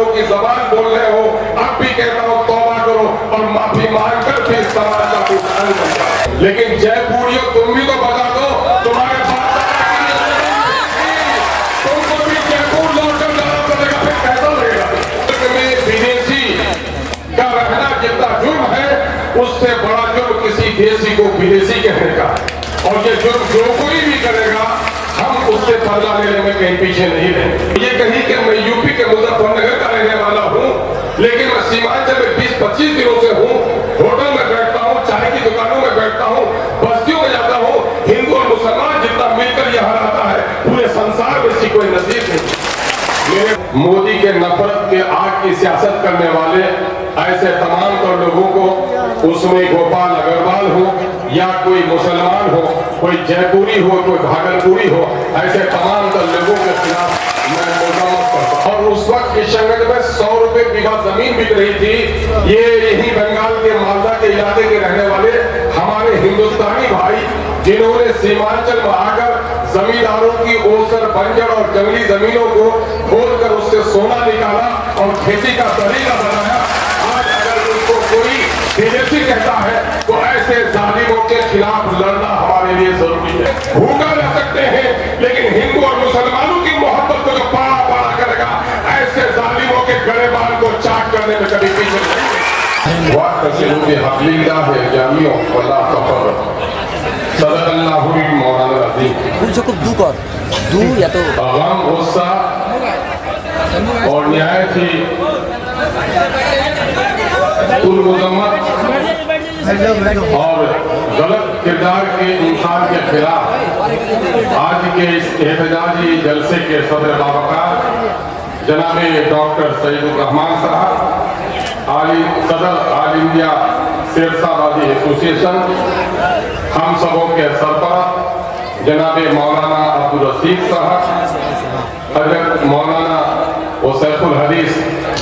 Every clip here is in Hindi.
करो की जबान बोल रहे हो, अब भी कहता हूँ तौबा करो और माफी मांगकर फिर समाज का उदाहरण बनो। लेकिन जयपुरियों तुम भी तो बता दो, तुम्हारे तुमको भी जयपुर लौटकर जाना पड़ेगा, फिर कैसा लगेगा? विदेशी का रहना जितना जुर्म है, उससे बड़ा जुर्म किसी देशी को विदेशी कहने का। और ये जुर्म जो कोई भी करेगा, हम उससे बदला लेने में कहीं पीछे नहीं रहेंगे। ये कहीं कि मैं यूपी के मुजफ्फरनगर का रहने वाला हूँ, लेकिन मैं सीमांचल में 20-25 दिनों से हूँ। होटल में बैठता हूँ, चाय की दुकानों में बैठता हूँ, बस्तियों में जाता हूँ। हिंदू और मुसलमान जितना मिलकर यहाँ रहता है, पूरे संसार में इसकी कोई नसीब नहीं। मोदी के नफरत के आग की सियासत करने वाले ऐसे तमाम तर लोगों को, उसमें गोपाल अग्रवाल हो या कोई मुसलमान हो, कोई जयपुरी हो, कोई भागलपुरी हो, ऐसे तमाम तर लोगों के खिलाफ मैं मुजामत करता हूं। और उस वक्त किशनगंज में 100 रुपए बीघा जमीन बिक रही थी। ये यही बंगाल के मालदा के इलाके के रहने वाले हमारे हिंदुस्तानी भाई, जिन्होंने सीमांचल में आकर जमींदारों की ओसर, बंजर और जंगली जमीनों को खोदकर उससे सोना निकाला और खेती का तरीका बनाया। आज अगर उसको कोई विदेशी कहता है तो ऐसे जालिमों के खिलाफ लड़ना हमारे लिए जरूरी है। भूखा रह सकते हैं, लेकिन हिंदू और मुसलमानों की मोहब्बत को जो पाड़ा पाड़ा करेगा, ऐसे जालिमों के गले बाल को चाक करने में कभी पीछे नहीं। वक्त से हकीला है जामियों अल्लाह का या तो गम, गुस्सा और न्याय थी मुजम्मत और गलत किरदार के इंसान के खिलाफ आज के इस एहतजाजी जलसे के सदर बावकार जनाबे डॉक्टर सईदुर रहमान साहब, सदर ऑल इंडिया शेरशाहबादी एसोसिएशन, हम सबों के सरपरस्त जनाबे मौलाना अब्दुल रशीद साहब, हजरत मौलाना वसैफुल हदीस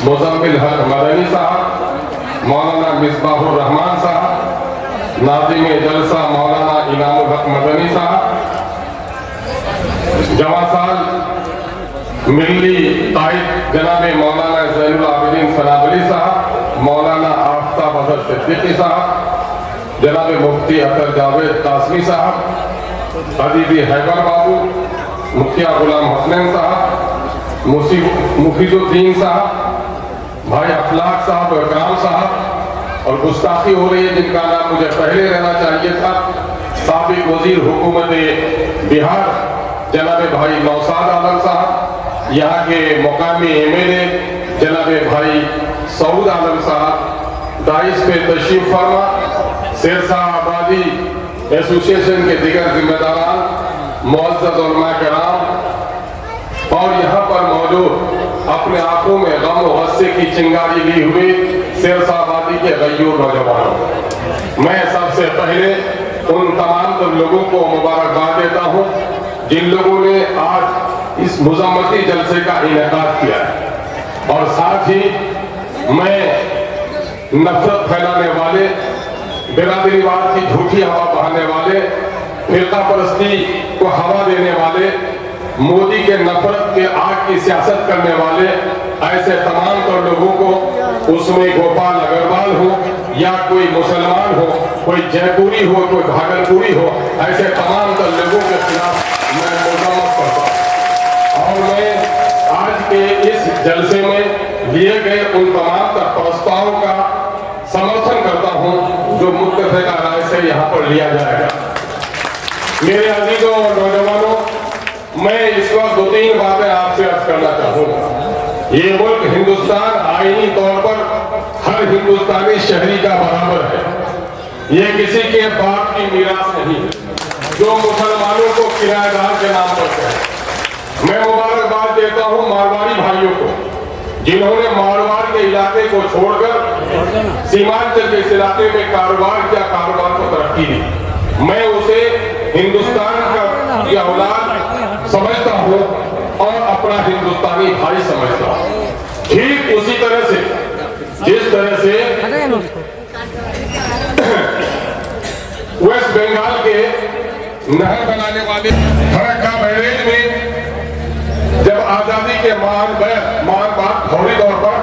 मुजम्मिल हक मदनी साहब, मौलाना मिसबाहुर रहमान साहब, नाज़िम जलसा मौलाना इनामुल हक मदनी साहब, जवासाल मिल्ली ताइब जनाबे मौलाना ज़ैनुल आबिदीन सनाबली साहब, मौलाना आफ्ताब अजहर सिद्दीकी साहब, जनाब मुफ्ती अतर जावेद कासमी साहब, अदीबी हैबर बाबू, मुखिया गुलाम हसनैन साहब, मुफीजुद्दीन साहब, भाई अखलाक साहब, इकराम साहब, और गुस्ताखी हो रही है जिनका नाम मुझे पहले रहना चाहिए था, साबिक वजीर हुकूमत बिहार जनाब भाई नौसाद आलम साहब, यहाँ के मुकामी MLA जनाब भाई सऊद आलम साहब, दाइश पे तशरीफ फरमा, शेरशाहबादी एसोसिएशन के दिगर जिम्मेदारान, मुअज़्ज़ज़ उलमा किराम और यहाँ पर मौजूद अपने आंखों में गम और गुस्से की चिंगारी ली हुई शेरशाहबादी के गयूर नौजवानों, मैं सबसे पहले उन तमाम लोगों को मुबारकबाद देता हूँ जिन लोगों ने आज इस मुजम्मती जलसे का इनेकाद किया है। और साथ ही मैं नफरत फैलाने वाले, बिरादरीवाद की झूठी हवा बहाने वाले, फिरका परस्ती को हवा देने वाले, मोदी के नफरत के आग की सियासत करने वाले ऐसे तमाम तर लोगों को, उसमें गोपाल अग्रवाल हो या कोई मुसलमान हो, कोई जयपुरी हो, कोई भागलपुरी हो, ऐसे तमाम तर लोगों के खिलाफ मैं मुजामत करता हूँ। और मैं आज के इस जलसे में लिए गए उन तमाम तर प्रस्तावों का समर्थन करता हूँ जो मुत्तफ़िक़ा राय से यहाँ पर लिया जाएगा। मेरे अजीजों और नौजवानों, मैं इस वक्त 2-3 बातें आपसे अर्ज करना चाहूँगा। ये मुल्क हिंदुस्तान आईनी तौर पर हर हिंदुस्तानी शहरी का बराबर है। ये किसी के बाप की मीरास नहीं है जो मुसलमानों को किराएदार के नाम पर कहे। मैं मुबारकबाद देता हूँ मारवाड़ी भाइयों को जिन्होंने मारवाड़ के इलाके को छोड़कर सीमांचल के इस इलाके में कारोबार किया, कारोबार को तरक्की दी। मैं उसे हिंदुस्तान का औलाद समझता हूँ और अपना हिंदुस्तानी भाई समझता हूँ। ठीक उसी तरह से जिस तरह से वेस्ट बंगाल के नहर बनाने वाले फरक्का बैरेज में जब आजादी के महान बात फौरी तौर पर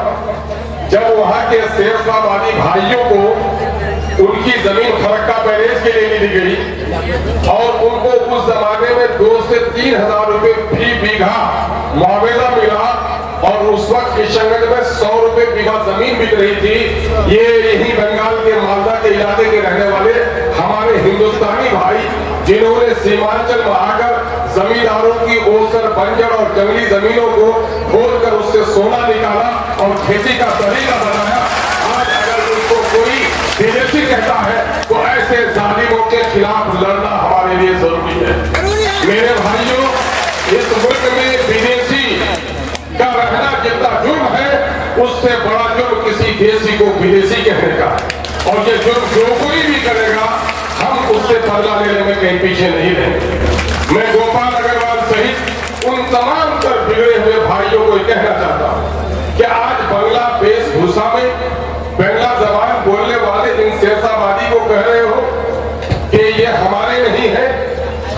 वहां के शेरशाहबादी भाइयों को उनकी जमीन फरक्का बैरेज के लिए दी गई और उनको उस जमाने में 2 से 3 हजार रुपए फी बीघा मुआवजा मिला और उस वक्त किशनगंज में 100 रुपए बीघा जमीन बिक रही थी। ये यही बंगाल के मालदा के इलाके के रहने वाले हमारे हिंदुस्तानी भाई जिन्होंने सीमांचल में आकर जमींदारों की ओसर बंजर और जंगली जमीनों को खोदकर उससे सोना निकाला और खेती का तरीका बनाया। आज अगर उसको कोई विदेशी कहता है तो ऐसे जालिमों के खिलाफ लड़ना हमारे लिए जरूरी है। मेरे भाइयों, इस मुल्क में विदेशी का रहना जितना जुर्म है उससे बड़ा जुर्म किसी देशी को विदेशी कहने का है। और ये जुर्म जो कोई भी करेगा हम उससे बदला लेने में कहीं पीछे नहीं रहेंगे। मैं गोपाल अग्रवाल सहित उन तमाम तर बिगड़े हुए भाइयों को कहना चाहता हूं कि आज बंगला वेशभूषा में बंगला जबान बोलने वाले इन शेरशाहबादी को कह रहे हो कि ये हमारे नहीं है,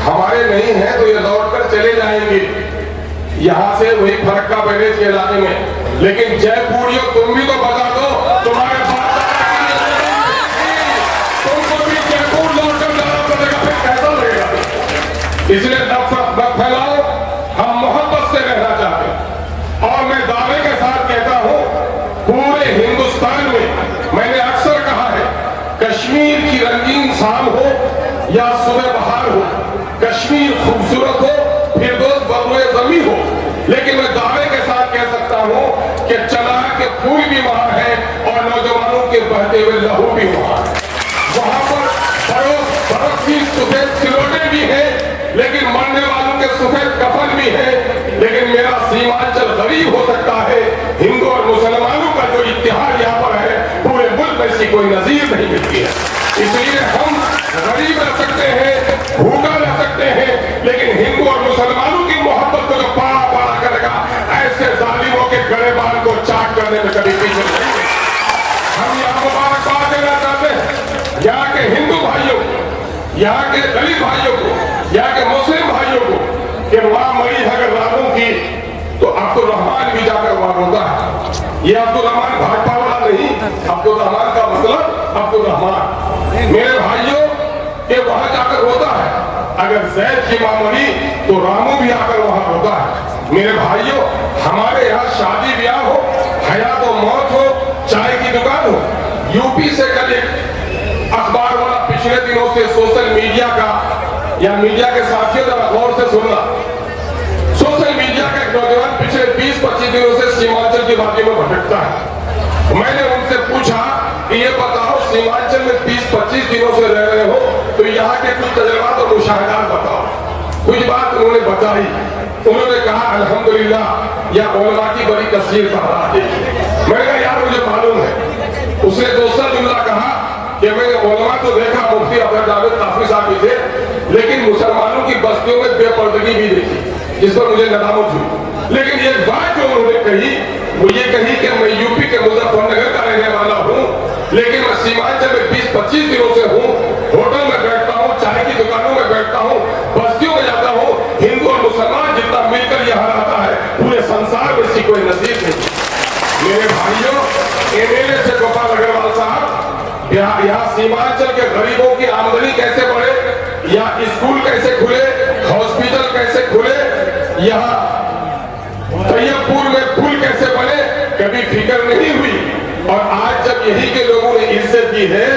हमारे नहीं है तो ये लौटकर चले जाएंगे यहां से वही फरक्का बैरेज के इलाके में। लेकिन जयपुरियों तुम भी तो बता दो, तुम्हारे तुमको भी जयपुर लौटकर जाना पड़ेगा, फिर कैसा लगेगा? इसलिए नफरत मत फैलाओ, हम मोहब्बत से रहना चाहते हैं। और मैं दावे के साथ कहता हूं पूरे हिंदुस्तान में मैंने अक्सर कहा है कश्मीर की रंगीन शाम हो या सुबह बहार हो, कश्मीर खूबसूरत हो फिर दोस्त बदुए जमी हो, लेकिन मैं दावे के साथ कह सकता हूं कि चना के फूल भी वहां है और नौजवानों के बहते हुए लहू भी वहां है। वहां पर बर्फ की सफेद सिलोटे भी है लेकिन मरने वालों के सफेद कफन भी है। लेकिन मेरा सीमांचल गरीब हो सकता है, हिंदू और मुसलमानों का जो इत्तेहाद यहाँ पर है पूरे मुल्क में इसकी कोई नजीर नहीं मिलती है। इसलिए हम गरीब रह सकते हैं, भूखा रह सकते हैं, लेकिन हिंदू और मुसलमानों की मोहब्बत को जो पाड़ा पाड़ा करेगा ऐसे जालिमों के गड़ेबान को चाक करने में कभी पीछे नहीं। हम यहाँ मुबारकबाद देना चाहते हैं यहाँ के हिंदू भाइयों को, यहाँ के दलित भाइयों को, यहाँ के मुस्लिम भाइयों को कि वहां मरी अगर रामों की तो अब्दुल रहमान भी जाकर वहां रोता है। ये अब्दुल रहमान भाजपा वाला नहीं, अब्दुल रहमान का मतलब अब्दुल रहमान। मेरे भाइयों के वहां जाकर रोता है। अगर जैद की मां मरी तो रामू भी आकर वहां रोता है। मेरे भाइयों, हमारे यहाँ शादी ब्याह हो, हयात और मौत हो, चाय की दुकान हो, यूपी से कल एक अखबार वाला पिछले दिनों से सोशल मीडिया का या मीडिया के साथियों जरा गौर से सुनना, सोशल मीडिया का एक नौजवान पिछले 20-25 दिनों से सीमांचल की बातों में भटकता है। मैंने उनसे पूछा कि ये बताओ सीमांचल में 20-25 दिनों से रह रहे हो तो यहाँ के कुछ तजुर्बात और मुशाहिदात बताओ। कुछ बात उन्होंने बताई। उन्होंने कहा अल्हम्दुलिल्लाह या उलमा की बड़ी तस्वीर तादाद देखी। मैंने कहा यार मुझे मालूम है। उसने दूसरा जुमला कहा कि मैंने उलमा तो देखा, मुफ्ती अब्दुल जावेद काफी साहब भी थे, लेकिन मुसलमानों की बस्तियों में बेपर्दगी भी देखी जिस पर मुझे नदामत हुई। लेकिन एक बात जो उन्होंने कही वो ये कही कि मैं यूपी के मुजफ्फरनगर का रहने वाला हूँ, लेकिन मैं सीमांचल में 20-25 दिनों से हूँ, होटल में बैठता हूँ, चाय की दुकानों में बैठता हूँ, बस्तियों में जाता हूँ, हिंदू और मुसलमान जितना मिलकर यहाँ रहता है पूरे संसार में इसकी कोई नसीब नहीं। मेरे भाइयों, एमएलए से गोपाल अग्रवाल साहब यहाँ सीमांचल के गरीबों की आमदनी कैसे बढ़े, यहाँ स्कूल कैसे खुले, हॉस्पिटल कैसे खुले, यहाँ तैयबपुर में पुल कैसे बने, कभी फिक्र नहीं हुई। और आज जब यही के लोगों ने इज्जत दी है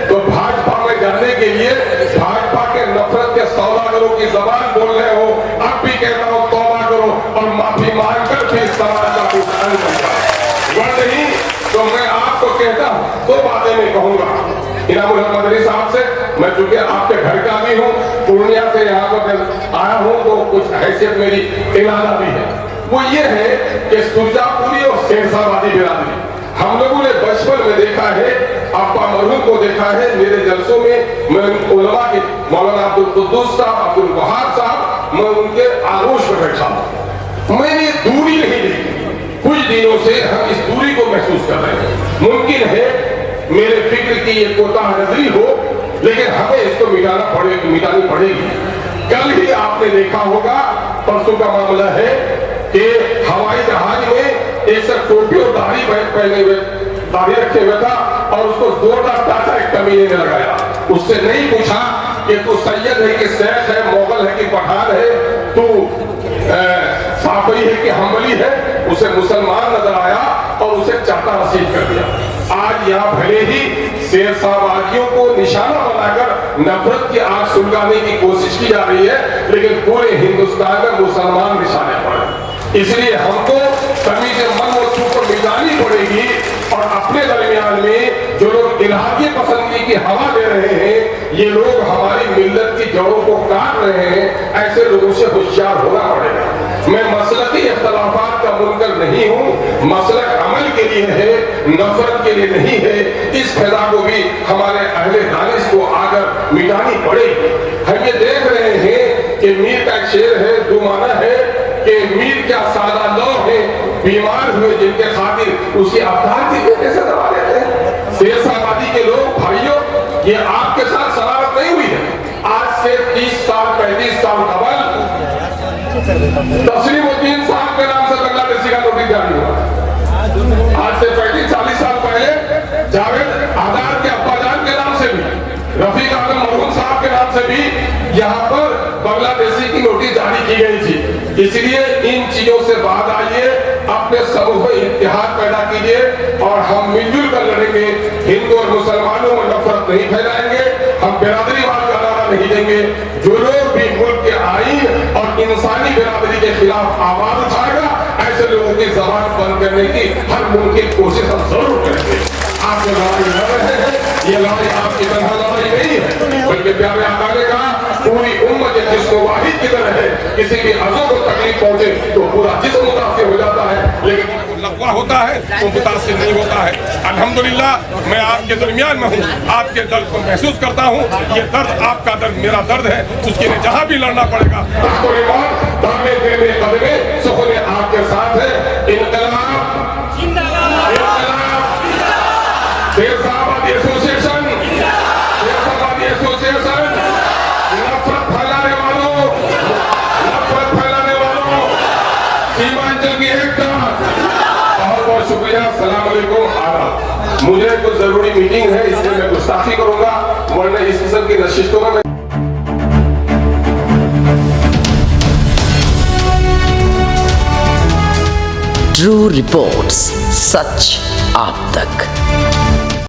तो भाजपा में जाने के लिए भाजपा के नफरत के सौदागरों की जबान बोल रहे हो। अब भी कहता हूँ तौबा करो और माफी मांगकर भी इस समाज का भुगतान करता है। नहीं तो मैं आपको कहता हूँ दो बातें मैं कहूंगा इनामुल हक मदनी साहब से। मैं चूंकि आपके घर का भी हूँ, पूर्णिया से यहाँ पर आया हूँ तो कुछ हैसियत मेरी इरादा भी है। वो ये है कि सुरजापुरी और शेरशाहबादी बिरादरी हम लोगों ने बचपन में देखा है, आपा मरहूम को देखा है। मेरे जलसों में मैं उलमा के मौलाना अब्दुल कुद्दूस साहब, अब्दुल वहाब साहब, मैं उनके आगोश में बैठा हूँ। मैंने दूरी नहीं देखी। कुछ दिनों से हम इस दूरी को महसूस कर रहे हैं। मुमकिन है मेरे फिक्र की ये कोताह नजरी हो, लेकिन हमें इसको मिटानी पड़ेगी। कल ही आपने देखा होगा, परसों का मामला है कि हवाई जहाज में एक सर टोपी और दाढ़ी पहने हुए दाढ़ी रखे हुए था और उसको जोरदार टाटा एक कमीने ने लगाया। उससे नहीं पूछा कि तू सैयद है कि शेख है, मोगल है कि पठान है, तू साफई है कि हम्बली है। उसे मुसलमान नजर आया और उसे चाटा नसीब कर दिया। आज यहाँ भले ही शेर साहबागियों को निशाना बनाकर नफरत की आग सुलगाने की कोशिश की जा रही है, लेकिन पूरे हिंदुस्तान में मुसलमान निशाने पड़े। इसलिए हमको तमीज़ मन व छूट मिटानी पड़ेगी और अपने दरमियान में जो लोग इलाही पसंदगी की हवा दे रहे हैं, ये लोग हमारी मिल्लत की जड़ों को काट रहे हैं, ऐसे लोगों से होशियार होना पड़ेगा। मैं मसलकी इख्तलाफात का मुनकर नहीं हूँ, मसलक अमल के लिए है, नफरत के लिए नहीं है। इस फैला को भी हमारे अहले दानिश को आकर मिटानी पड़ेगी। हम ये देख रहे हैं कि मीर का एक शेर है, जो माना है कि मीर क्या सादा लौ है, बीमार हुए जिनके खातिर उसकी अवतार की कैसे दबा लेते हैं। शेर साहबादी के लोग भाइयों, ये आपके साथ शरारत नहीं हुई है। आज से 30 साल 35 साल कबल तस्लीमुद्दीन साहब के नाम से बांग्लादेशी का नोटिस जारी हुआ। आज से 35-40 साल पहले जावेद आजाद के अब्बाजान के नाम से भी, रफीक आलम मरहूम साहब के नाम से भी यहाँ पर बांग्लादेशी की नोटिस जारी की गई थी। इसलिए इन चीजों से बाहर आइए, अपने समूह में इत्तेहाद पैदा कीजिए और हम मिलजुल कर लड़ेंगे। हिंदू और मुसलमानों में नफरत नहीं फैलाएंगे, हम बिरादरीवाद का नारा नहीं देंगे। जो लोग भी मुल्क के आईन और इंसानी बिरादरी के खिलाफ आवाज उठाएगा, ऐसे लोगों की जबान बंद करने की हर मुमकिन कोशिश हम जरूर करेंगे। आप जो लड़ाई लड़ रहे हैं, ये लड़ाई आपकी तरह लड़ाई नहीं है, बल्कि प्यारे आका ने कहा पूरी उम्मत जिसको वाहिद की तरह है, किसी भी अज़ू को तकलीफ पहुंचे तो पूरा जिस्म मुतासिर हो जाता है, लेकिन लकवा होता है तो मुतासिर नहीं होता है। अल्हम्दुलिल्लाह मैं आपके दरमियान में हूँ, आपके दर्द को महसूस करता हूँ। ये दर्द आपका दर्द मेरा दर्द है, उसके लिए जहाँ भी लड़ना पड़ेगा सुखने आपके साथ है। इनकलाब शेर साहबादी एसोसिएशन, शेर साहबादी एसोसिएशन, नफरत फैलाने वालों, सीमांचल की एकता, बहुत बहुत शुक्रिया। अस्सलाम वालेकुम। आदाब। मुझे कुछ जरूरी मीटिंग है, इसलिए मैं गुस्ताखी करूंगा, वरना इस किस्म की नशिस्तों में ट्रू रिपोर्ट्स, सच आप तक।